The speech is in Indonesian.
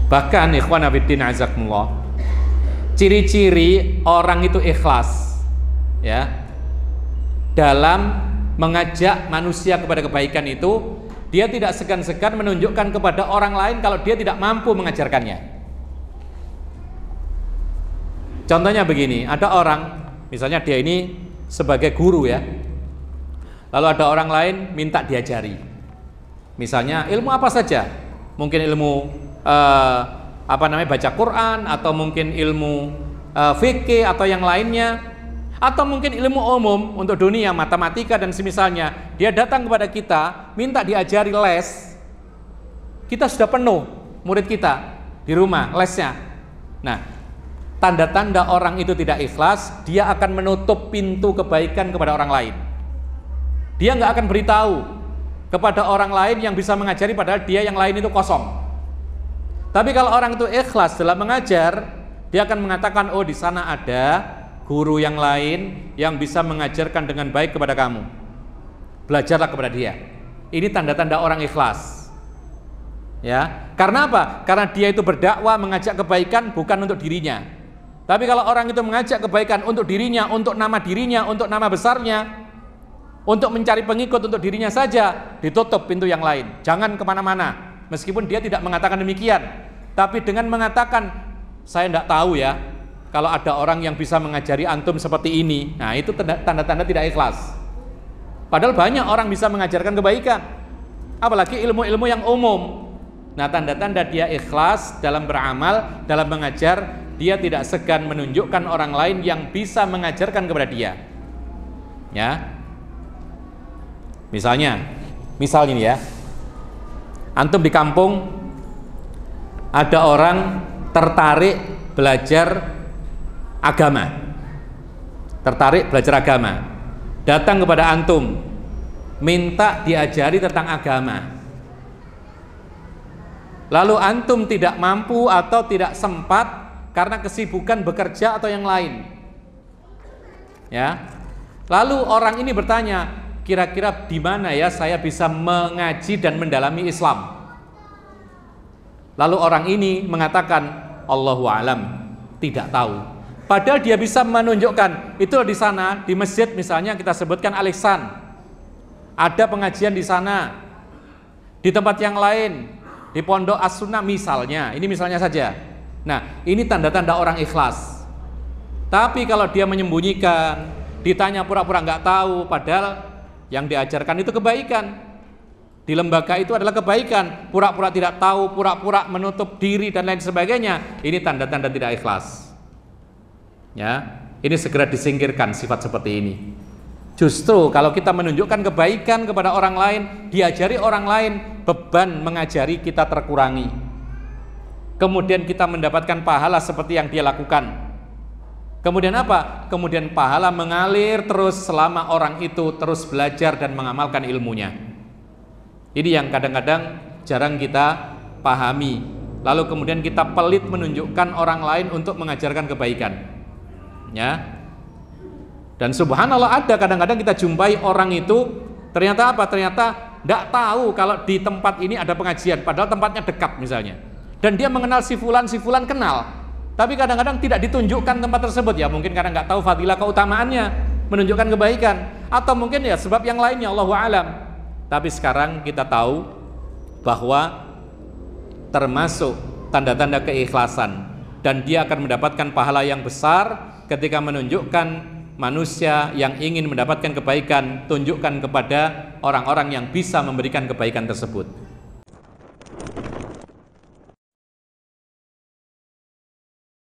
Bahkan ikhwan fillah azakumullah, ciri-ciri orang itu ikhlas ya dalam mengajak manusia kepada kebaikan itu, dia tidak segan-segan menunjukkan kepada orang lain kalau dia tidak mampu mengajarkannya. Contohnya begini, ada orang, misalnya dia ini sebagai guru ya, lalu ada orang lain minta diajari, misalnya ilmu apa saja, mungkin ilmu baca Quran, atau mungkin ilmu fikih atau yang lainnya, atau mungkin ilmu umum untuk dunia, matematika dan semisalnya. Dia datang kepada kita minta diajari les, kita sudah penuh murid kita di rumah lesnya. Nah, tanda-tanda orang itu tidak ikhlas, dia akan menutup pintu kebaikan kepada orang lain. Dia nggak akan beritahu kepada orang lain yang bisa mengajari, padahal dia yang lain itu kosong. Tapi kalau orang itu ikhlas dalam mengajar, dia akan mengatakan, oh di sana ada guru yang lain yang bisa mengajarkan dengan baik kepada kamu, belajarlah kepada dia. Ini tanda-tanda orang ikhlas ya. Karena apa? Karena dia itu berdakwah mengajak kebaikan bukan untuk dirinya. Tapi kalau orang itu mengajak kebaikan untuk dirinya, untuk nama besarnya, untuk mencari pengikut untuk dirinya saja, ditutup pintu yang lain. Jangan kemana-mana. Meskipun dia tidak mengatakan demikian, tapi dengan mengatakan, saya tidak tahu ya kalau ada orang yang bisa mengajari antum seperti ini. Nah, itu tanda-tanda tidak ikhlas. Padahal banyak orang bisa mengajarkan kebaikan, apalagi ilmu-ilmu yang umum. Nah, tanda-tanda dia ikhlas dalam beramal, dalam mengajar, dia tidak segan menunjukkan orang lain yang bisa mengajarkan kepada dia ya. Misalnya ini ya, antum di kampung ada orang tertarik belajar agama, datang kepada antum minta diajari tentang agama, lalu antum tidak mampu atau tidak sempat karena kesibukan bekerja atau yang lain ya. Lalu orang ini bertanya, kira-kira di mana ya saya bisa mengaji dan mendalami Islam? Lalu orang ini mengatakan, Allahu a'lam, tidak tahu. Padahal dia bisa menunjukkan, itu di sana di masjid misalnya kita sebutkan Al-Ihsan, ada pengajian di sana. Di tempat yang lain, di Pondok As-Sunnah misalnya, ini misalnya saja. Nah, ini tanda-tanda orang ikhlas. Tapi kalau dia menyembunyikan, ditanya pura-pura nggak tahu, padahal yang diajarkan itu kebaikan, di lembaga itu adalah kebaikan, pura-pura tidak tahu, pura-pura menutup diri dan lain sebagainya, ini tanda-tanda tidak ikhlas ya. Ini segera disingkirkan sifat seperti ini. Justru kalau kita menunjukkan kebaikan kepada orang lain, diajari orang lain, beban mengajari kita terkurangi, kemudian kita mendapatkan pahala seperti yang dia lakukan. Kemudian apa? Kemudian pahala mengalir terus selama orang itu terus belajar dan mengamalkan ilmunya. Ini yang kadang-kadang jarang kita pahami. Lalu kemudian kita pelit menunjukkan orang lain untuk mengajarkan kebaikan ya. Dan subhanallah, ada kadang-kadang kita jumpai orang itu ternyata apa? Ternyata tidak tahu kalau di tempat ini ada pengajian, padahal tempatnya dekat misalnya. Dan dia mengenal si fulan kenal. Tapi kadang-kadang tidak ditunjukkan tempat tersebut ya, mungkin karena nggak tahu fadilah keutamaannya menunjukkan kebaikan, atau mungkin ya sebab yang lainnya, Allahu a'lam. Tapi sekarang kita tahu bahwa termasuk tanda-tanda keikhlasan, dan dia akan mendapatkan pahala yang besar ketika menunjukkan manusia yang ingin mendapatkan kebaikan, tunjukkan kepada orang-orang yang bisa memberikan kebaikan tersebut.